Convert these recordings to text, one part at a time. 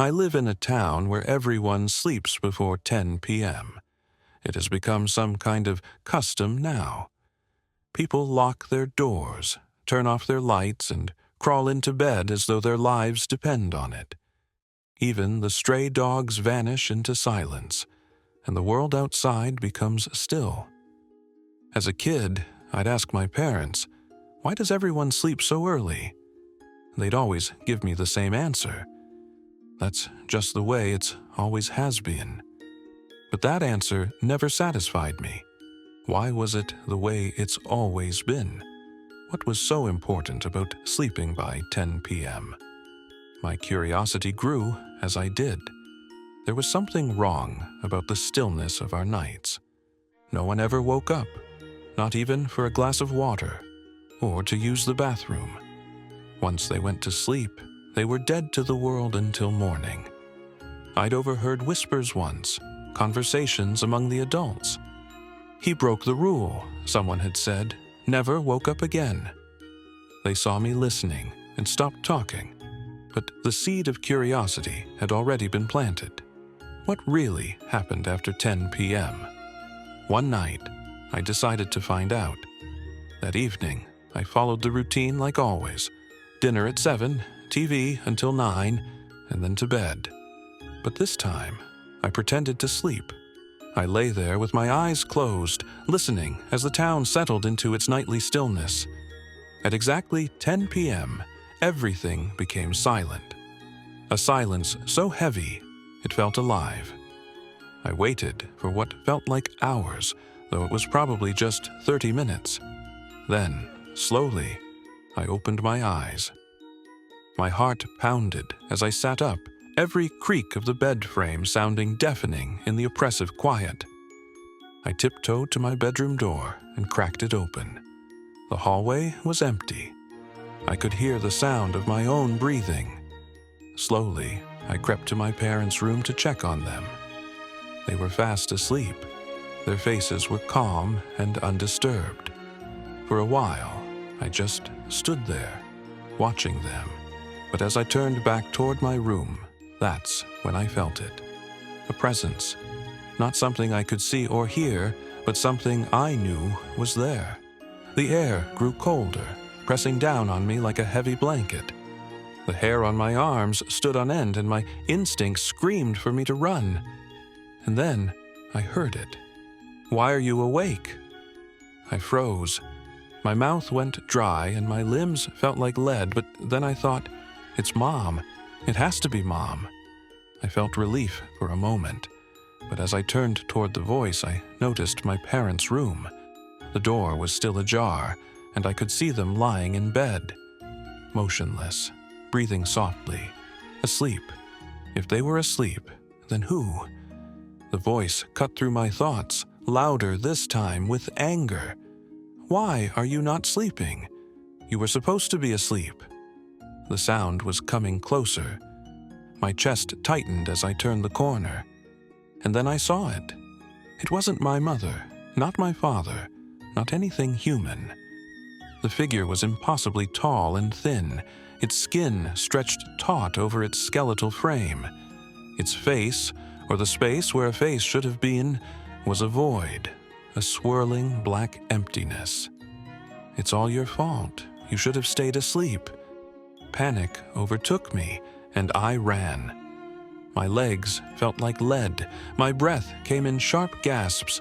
I live in a town where everyone sleeps before 10 p.m. It has become some kind of custom now. People lock their doors, turn off their lights, and crawl into bed as though their lives depend on it. Even the stray dogs vanish into silence, and the world outside becomes still. As a kid, I'd ask my parents, "Why does everyone sleep so early?" They'd always give me the same answer. That's just the way it's always has been. But that answer never satisfied me. Why was it the way it's always been? What was so important about sleeping by 10 p.m.? My curiosity grew as I did. There was something wrong about the stillness of our nights. No one ever woke up, not even for a glass of water, or to use the bathroom. Once they went to sleep, they were dead to the world until morning. I'd overheard whispers once, conversations among the adults. "He broke the rule," someone had said, "never woke up again." They saw me listening and stopped talking, but the seed of curiosity had already been planted. What really happened after 10 p.m.? One night, I decided to find out. That evening, I followed the routine like always. Dinner at 7, TV until 9, and then to bed. But this time, I pretended to sleep. I lay there with my eyes closed, listening as the town settled into its nightly stillness. At exactly 10 p.m., everything became silent. A silence so heavy, it felt alive. I waited for what felt like hours, though it was probably just 30 minutes. Then, slowly, I opened my eyes. My heart pounded as I sat up, every creak of the bed frame sounding deafening in the oppressive quiet. I tiptoed to my bedroom door and cracked it open. The hallway was empty. I could hear the sound of my own breathing. Slowly, I crept to my parents' room to check on them. They were fast asleep. Their faces were calm and undisturbed. For a while, I just stood there, watching them. But as I turned back toward my room, that's when I felt it. A presence. Not something I could see or hear, but something I knew was there. The air grew colder, pressing down on me like a heavy blanket. The hair on my arms stood on end and my instincts screamed for me to run. And then I heard it. "Why are you awake?" I froze. My mouth went dry and my limbs felt like lead, but then I thought, "It's Mom. It has to be Mom." I felt relief for a moment, but as I turned toward the voice, I noticed my parents' room. The door was still ajar, and I could see them lying in bed, motionless, breathing softly, asleep. If they were asleep, then who? The voice cut through my thoughts, louder this time with anger. "Why are you not sleeping? You were supposed to be asleep." The sound was coming closer. My chest tightened as I turned the corner. And then I saw it. It wasn't my mother, not my father, not anything human. The figure was impossibly tall and thin, its skin stretched taut over its skeletal frame. Its face, or the space where a face should have been, was a void, a swirling black emptiness. "It's all your fault. You should have stayed asleep." Panic overtook me, and I ran. My legs felt like lead. My breath came in sharp gasps.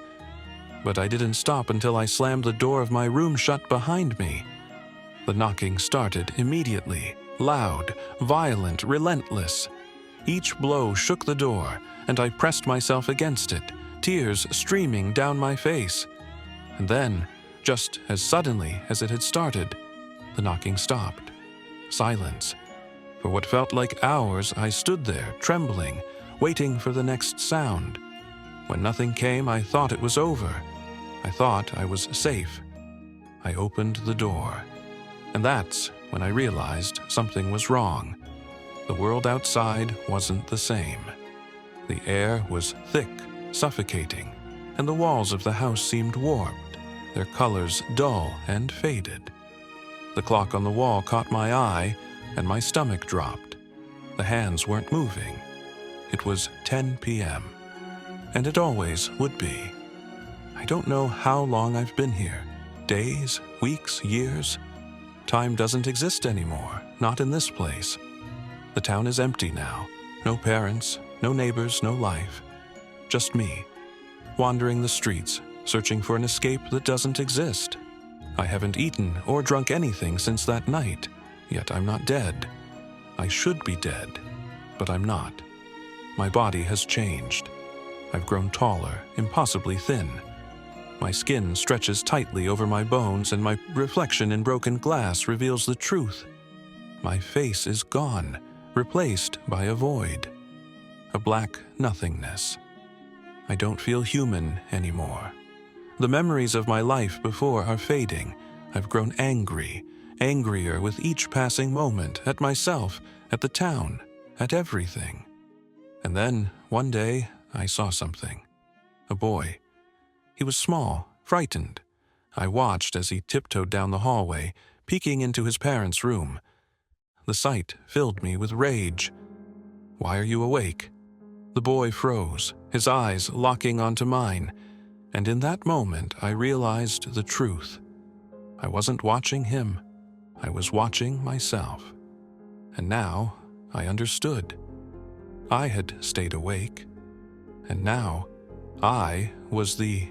But I didn't stop until I slammed the door of my room shut behind me. The knocking started immediately, loud, violent, relentless. Each blow shook the door, and I pressed myself against it, tears streaming down my face. And then, just as suddenly as it had started, the knocking stopped. Silence. For what felt like hours, I stood there, trembling, waiting for the next sound. When nothing came, I thought it was over. I thought I was safe. I opened the door. And that's when I realized something was wrong. The world outside wasn't the same. The air was thick, suffocating, and the walls of the house seemed warped, their colors dull and faded. The clock on the wall caught my eye, and my stomach dropped. The hands weren't moving, It was 10 p.m., and it always would be. I don't know how long I've been here. Days, weeks, years. Time doesn't exist anymore, not in this place. The town is empty now. No parents, no neighbors, no life. Just me, wandering the streets, searching for an escape that doesn't exist. I haven't eaten or drunk anything since that night, yet I'm not dead. I should be dead, but I'm not. My body has changed. I've grown taller, impossibly thin. My skin stretches tightly over my bones, and my reflection in broken glass reveals the truth. My face is gone, replaced by a void, a black nothingness. I don't feel human anymore. The memories of my life before are fading. I've grown angry, angrier with each passing moment, at myself, at the town, at everything. And then, one day, I saw something. A boy. He was small, frightened. I watched as he tiptoed down the hallway, peeking into his parents' room. The sight filled me with rage. "Why are you awake?" The boy froze, his eyes locking onto mine, and in that moment I realized the truth. I wasn't watching him. I was watching myself. And now I understood. I had stayed awake, and now I was the